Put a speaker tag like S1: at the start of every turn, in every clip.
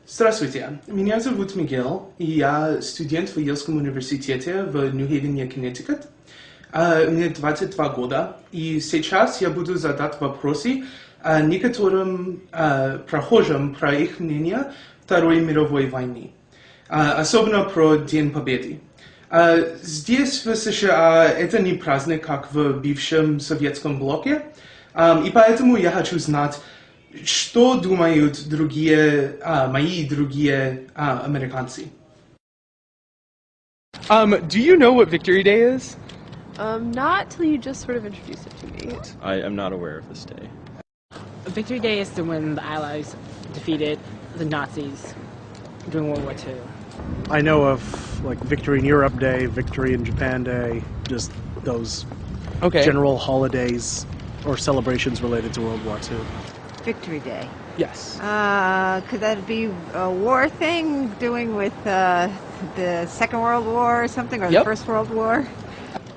S1: Здравствуйте, меня зовут Мигель, и я студент в Йельском университете в Нью-Хейвене, Коннектикут. Мне 22 года, и сейчас я буду задать вопросы некоторым прохожим про их мнение Второй мировой войны, особенно про День Победы. Здесь, в США, это не праздник, как в бывшем советском блоке, и поэтому я хочу знать, что думают мои другие американцы.
S2: Do you know what Victory Day is?
S3: Not till you just sort of introduced it to me.
S4: I am not aware of this day.
S5: Victory Day is when the Allies defeated the Nazis during World War II.
S6: I know of like Victory in Europe Day, Victory in Japan Day, just those general holidays or celebrations related to World War II.
S7: Victory Day.
S2: Yes.
S7: Could that be a war thing doing with the Second World War or something, or the First World War?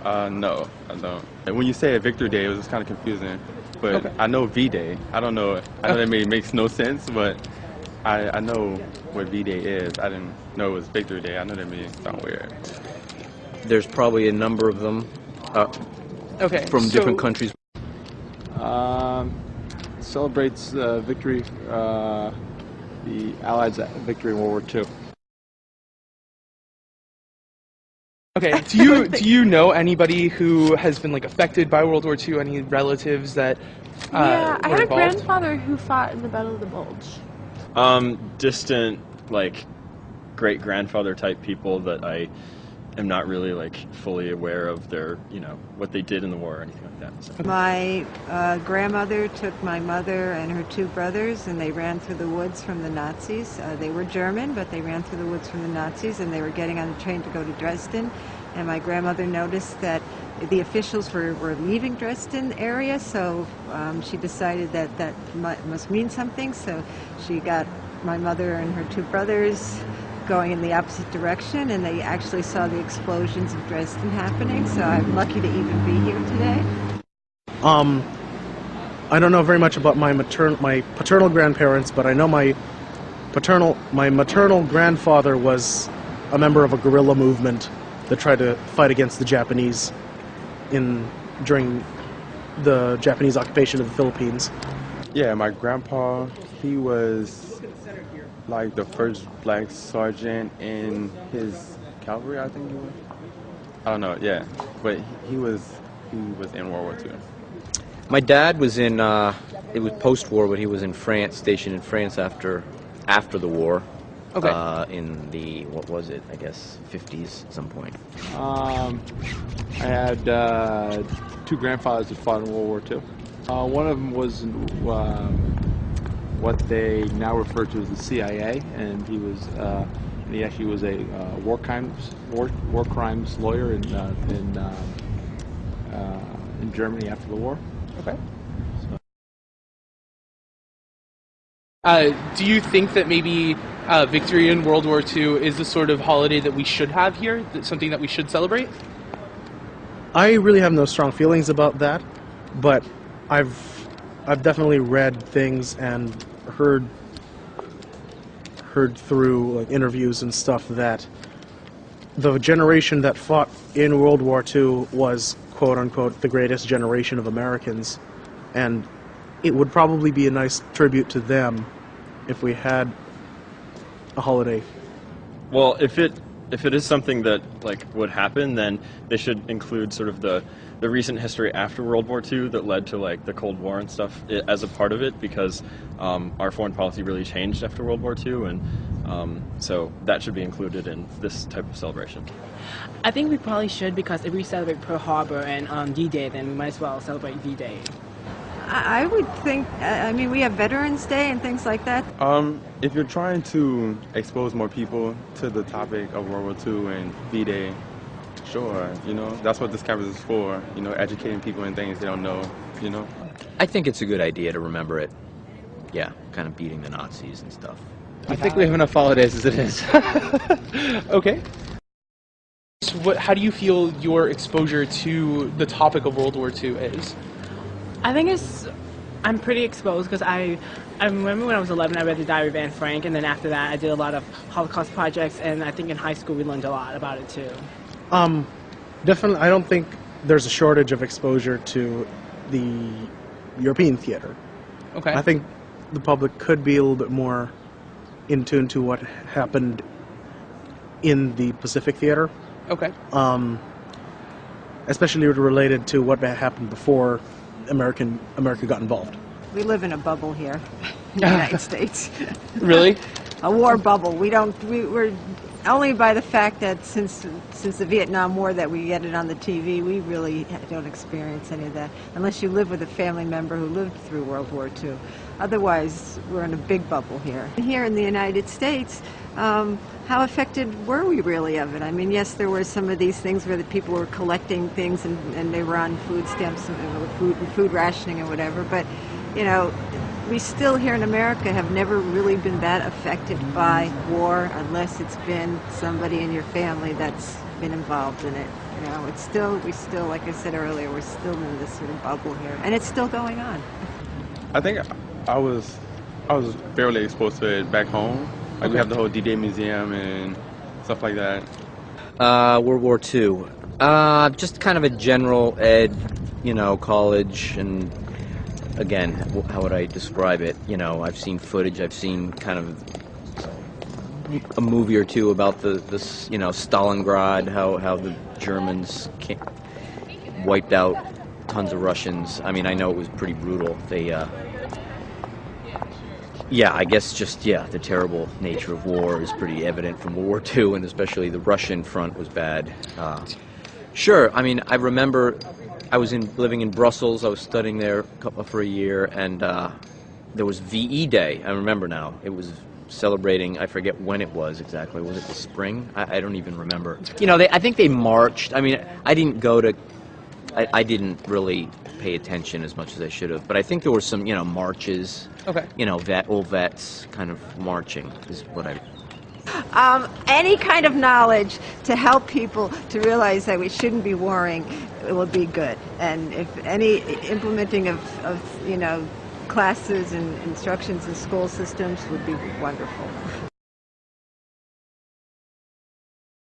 S4: No, I don't. When you say a Victory Day, it was just kind of confusing. But I know V-Day. I don't know. I know that makes no sense, but I know what V-Day is. I didn't know it was Victory Day. I know that may sound weird.
S8: There's probably a number of them from different countries.
S9: Celebrates victory, the Allies' victory in World War II.
S2: Okay. Do you know anybody who has been affected by World War II? Any relatives that
S3: Yeah, I
S2: were
S3: had a
S2: involved?
S3: grandfather who fought in the Battle of the Bulge.
S4: Distant, great-grandfather type people that I am not really fully aware of their, what they did in the war or anything like that. So.
S7: My grandmother took my mother and her two brothers, and they ran through the woods from the Nazis. They were German, but they ran through the woods from the Nazis, and they were getting on the train to go to Dresden. And my grandmother noticed that the officials were leaving Dresden area, so she decided that must mean something. So she got my mother and her two brothers going in the opposite direction, and they actually saw the explosions of Dresden happening, so I'm lucky to even be here today.
S6: I don't know very much about my paternal grandparents, but I know my maternal grandfather was a member of a guerrilla movement that tried to fight against the Japanese during the Japanese occupation of the Philippines.
S4: Yeah, my grandpa, he was the first black sergeant in his cavalry, I think he was. I don't know, yeah. But he was in World War II.
S8: My dad was in, it was post-war, but he was in France, stationed in France after the war. In the, what was it, I guess, 50s at some point.
S9: I had two grandfathers that fought in World War II. One of them was what they now refer to as the CIA, and he actually was a war crimes lawyer in Germany after the war.
S2: Do you think that maybe victory in World War II is the sort of holiday that we should have here? Something that we should celebrate?
S6: I really have no strong feelings about that, but I've definitely read things and heard through interviews and stuff that the generation that fought in World War II was quote unquote the greatest generation of Americans, and it would probably be a nice tribute to them if we had a holiday.
S4: Well, if it is something that would happen, then they should include sort of the recent history after World War II that led to the Cold War and stuff as a part of it, because our foreign policy really changed after World War II, and so that should be included in this type of celebration.
S5: I think we probably should, because if we celebrate Pearl Harbor and D-Day, then we might as well celebrate V-Day.
S7: I would think, I mean, we have Veterans Day and things like that.
S4: If you're trying to expose more people to the topic of World War II and V-Day, sure, that's what this campus is for, educating people in things they don't know,
S8: I think it's a good idea to remember it. Yeah, kind of beating the Nazis and stuff.
S2: I think we have enough holidays as it is. Okay. So how do you feel your exposure to the topic of World War II is?
S3: I think it's
S5: I'm pretty exposed because I remember when I was 11 I read the Diary of Anne Frank, and then after that I did a lot of Holocaust projects, and I think in high school we learned a lot about it too.
S6: Definitely, I don't think there's a shortage of exposure to the European theater.
S2: Okay.
S6: I think the public could be a little bit more in tune to what happened in the Pacific theater.
S2: Okay.
S6: Especially related to what happened before America got involved.
S7: We live in a bubble here in the United States.
S2: Really?
S7: A war bubble. We're only by the fact that since the Vietnam War that we get it on the TV, we really don't experience any of that unless you live with a family member who lived through World War II. Otherwise, we're in a big bubble here. Here in the United States, how affected were we really of it? I mean, yes, there were some of these things where the people were collecting things and they were on food stamps and food rationing or whatever, but, you know, we still here in America have never really been that affected by war unless it's been somebody in your family that's been involved in it. You know, we still, like I said earlier, we're still in this sort of bubble here, and it's still going on.
S9: I think I was barely exposed to it back home. Like we have the whole D-Day Museum and stuff like that.
S8: World War II. Just kind of a general ed, you know, college, and again, how would I describe it? You know, I've seen footage, I've seen kind of a movie or two about this, you know, Stalingrad, how the Germans wiped out tons of Russians. I mean, I know it was pretty brutal. They, yeah, I guess just, the terrible nature of war is pretty evident from World War II, and especially the Russian front was bad. Sure, I mean, I remember I was living in Brussels. I was studying there for a year, and there was VE Day. I remember now. It was celebrating, I forget when it was exactly. Was it the spring? I don't even remember. You know, I think they marched. I mean, I didn't go to... I didn't really pay attention as much as I should have, but I think there were some, you know, marches.
S2: Okay.
S8: You know, old vets kind of marching is what I...
S7: Any kind of knowledge to help people to realize that we shouldn't be warring, it will be good. And if any implementing of you know, classes and instructions in school systems would be wonderful.